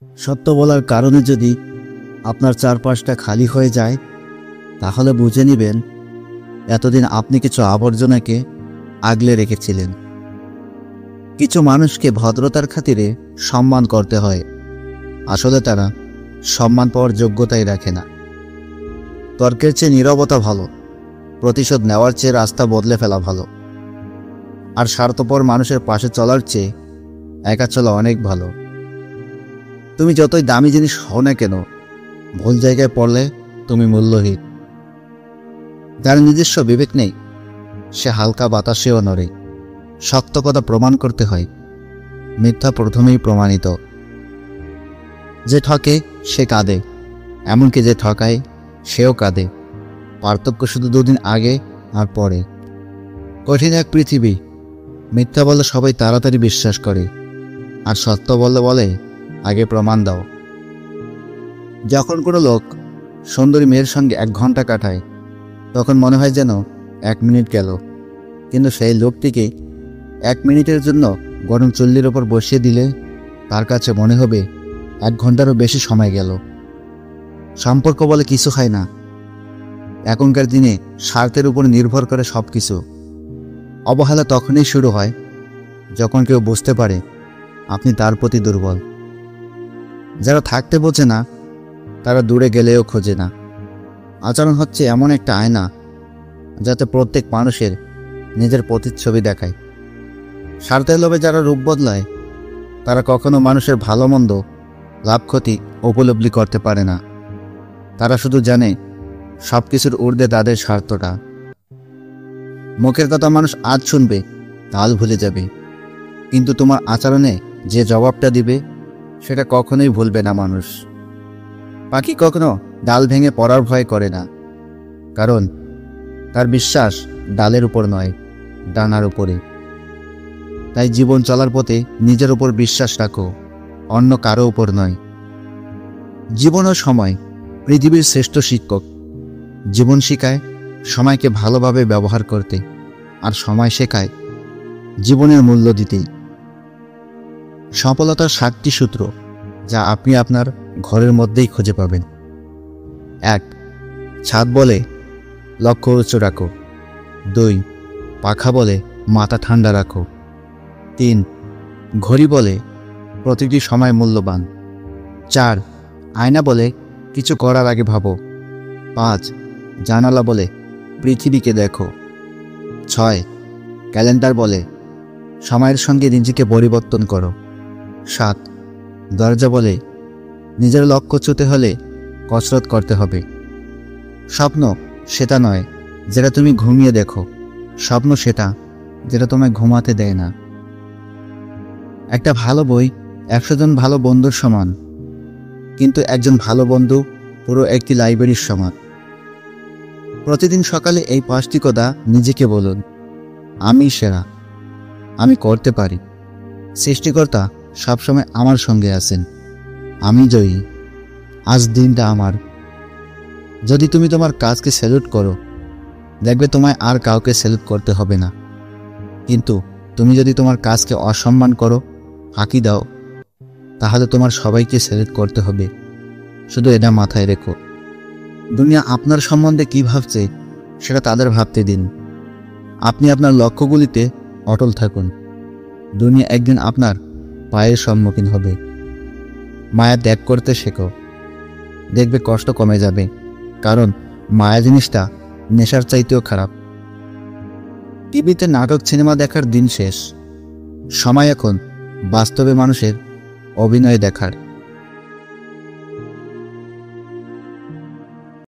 সত্য বলার কারণে যদি আপনার চারপাশটা খালি হয়ে যায়, তাহলে বুঝে নেবেন এতদিন আপনি কিছু আবর্জনাকে আগলে রেখেছিলেন। কিছু মানুষকে ভদ্রতার খাতিরে সম্মান করতে হয়, আসলে তারা সম্মান পাওয়ার যোগ্যতাই রাখে না। তর্কের চেয়ে নীরবতা ভালো, প্রতিশোধ নেওয়ার চেয়ে রাস্তা বদলে ফেলা ভালো। আর স্বার্থপর মানুষের পাশে চলার চেয়ে একা চলা অনেক ভালো। তুমি যতই দামি জিনিস হও না কেন, ভুল জায়গায় পড়লে তুমি মূল্যহীন। যার নিজস্ব বিবেক নেই, সে হালকা বাতাসেও নড়ে। শক্ত কথা প্রমাণ করতে হয়, মিথ্যা প্রথমেই প্রমাণিত। যে ঠকে সে কাঁদে, এমনকি যে ঠকায় সেও কাঁদে। পার্থক্য শুধু দুদিন আগে আর পরে। কঠিন এক পৃথিবী। মিথ্যা বললে সবাই তাড়াতাড়ি বিশ্বাস করে, আর সত্য বললে বলে আগে প্রমাণ দাও। যখন কোনো লোক সুন্দরী মেয়ের সঙ্গে 1 ঘন্টা কাটায়, তখন মনে হয় যেন 1 মিনিট গেল। কিন্তু সেই লোকটিকে 1 মিনিটের জন্য গরম চুল্লির ওপর বসিয়ে দিলে তার কাছে মনে হবে 1 ঘন্টারও বেশি সময় গেল। সম্পর্ক বলে কিছু হয় না। এখনকার দিনে স্বার্থের উপর নির্ভর করে সব কিছু। অবহেলা তখনই শুরু হয় যখন কেউ বুঝতে পারে আপনি তার প্রতি দুর্বল। যারা থাকতে বোঝে না, তারা দূরে গেলেও খোঁজে না। আচরণ হচ্ছে এমন একটা আয়না, যাতে প্রত্যেক মানুষের নিজের প্রতিচ্ছবি দেখায়। স্বার্থের লোভে যারা রূপ বদলায়, তারা কখনো মানুষের ভালো মন্দ, লাভ ক্ষতি উপলব্ধি করতে পারে না। তারা শুধু জানে সব কিছুর ঊর্ধ্বে তাদের স্বার্থটা। মুখের কথা মানুষ আজ শুনবে, কাল ভুলে যাবে, কিন্তু তোমার আচরণে যে জবাবটা দিবে সেটা কখনোই ভুলবে না মানুষ। পাখি কখনো ডাল ভেঙে পড়ার ভয় করে না, কারণ তার বিশ্বাস ডালের উপর নয়, ডানার উপরে। তাই জীবন চলার পথে নিজের উপর বিশ্বাস রাখো, অন্য কারো উপর নয়। জীবন ও সময় পৃথিবীর শ্রেষ্ঠ শিক্ষক। জীবন শেখায় সময়কে ভালোভাবে ব্যবহার করতে, আর সময় শেখায় জীবনের মূল্য দিতেই। সফলতার 7টি সূত্র, যা আপনি আপনার ঘরের মধ্যেই খুঁজে পাবেন। 1. ছাদ বলে লক্ষ্য উঁচু রাখো। 2. পাখা বলে মাথা ঠান্ডা রাখো। 3. ঘড়ি বলে প্রতিটি সময় মূল্যবান। 4. আয়না বলে কিছু করার আগে ভাবো। 5. জানালা বলে পৃথিবীকে দেখো। 6. ক্যালেন্ডার বলে সময়ের সঙ্গে নিজেকে পরিবর্তন করো। 7. দরজা বলে নিজের লক্ষ্য ছুঁতে হলে কসরত করতে হবে। স্বপ্ন সেটা নয় যেটা তুমি ঘুমিয়ে দেখো, স্বপ্ন সেটা যেটা তোমায় ঘুমাতে দেয় না। একটা ভালো বই 100 জন ভালো বন্ধুর সমান, কিন্তু একজন ভালো বন্ধু পুরো একটি লাইব্রেরির সমান। প্রতিদিন সকালে এই 5টি কথা নিজেকে বলুন। আমি সেরা, আমি করতে পারি, সৃষ্টিকর্তা সবসময় আমার সঙ্গে আছেন, আমি জয়ী, আজ দিনটা আমার। যদি তুমি তোমার কাজকে স্যালুট করো, দেখবে তোমায় আর কাউকে স্যালুট করতে হবে না। কিন্তু তুমি যদি তোমার কাজকে অসম্মান করো, ফাঁকি দাও, তাহলে তোমার সবাইকে স্যালুট করতে হবে। শুধু এটা মাথায় রেখো, দুনিয়া আপনার সম্বন্ধে কি ভাবছে সেটা তাদের ভাবতে দিন। আপনি আপনার লক্ষ্যগুলিতে অটল থাকুন। দুনিয়া একদিন আপনার পায়ের সম্মুখীন হবে। মায়া ত্যাগ করতে শেখো, দেখবে কষ্ট কমে যাবে, কারণ মায়া জিনিসটা নেশার চাইতেও খারাপ। টিভিতে নাটক সিনেমা দেখার দিন শেষ। সময় এখন বাস্তবে মানুষের অভিনয় দেখার।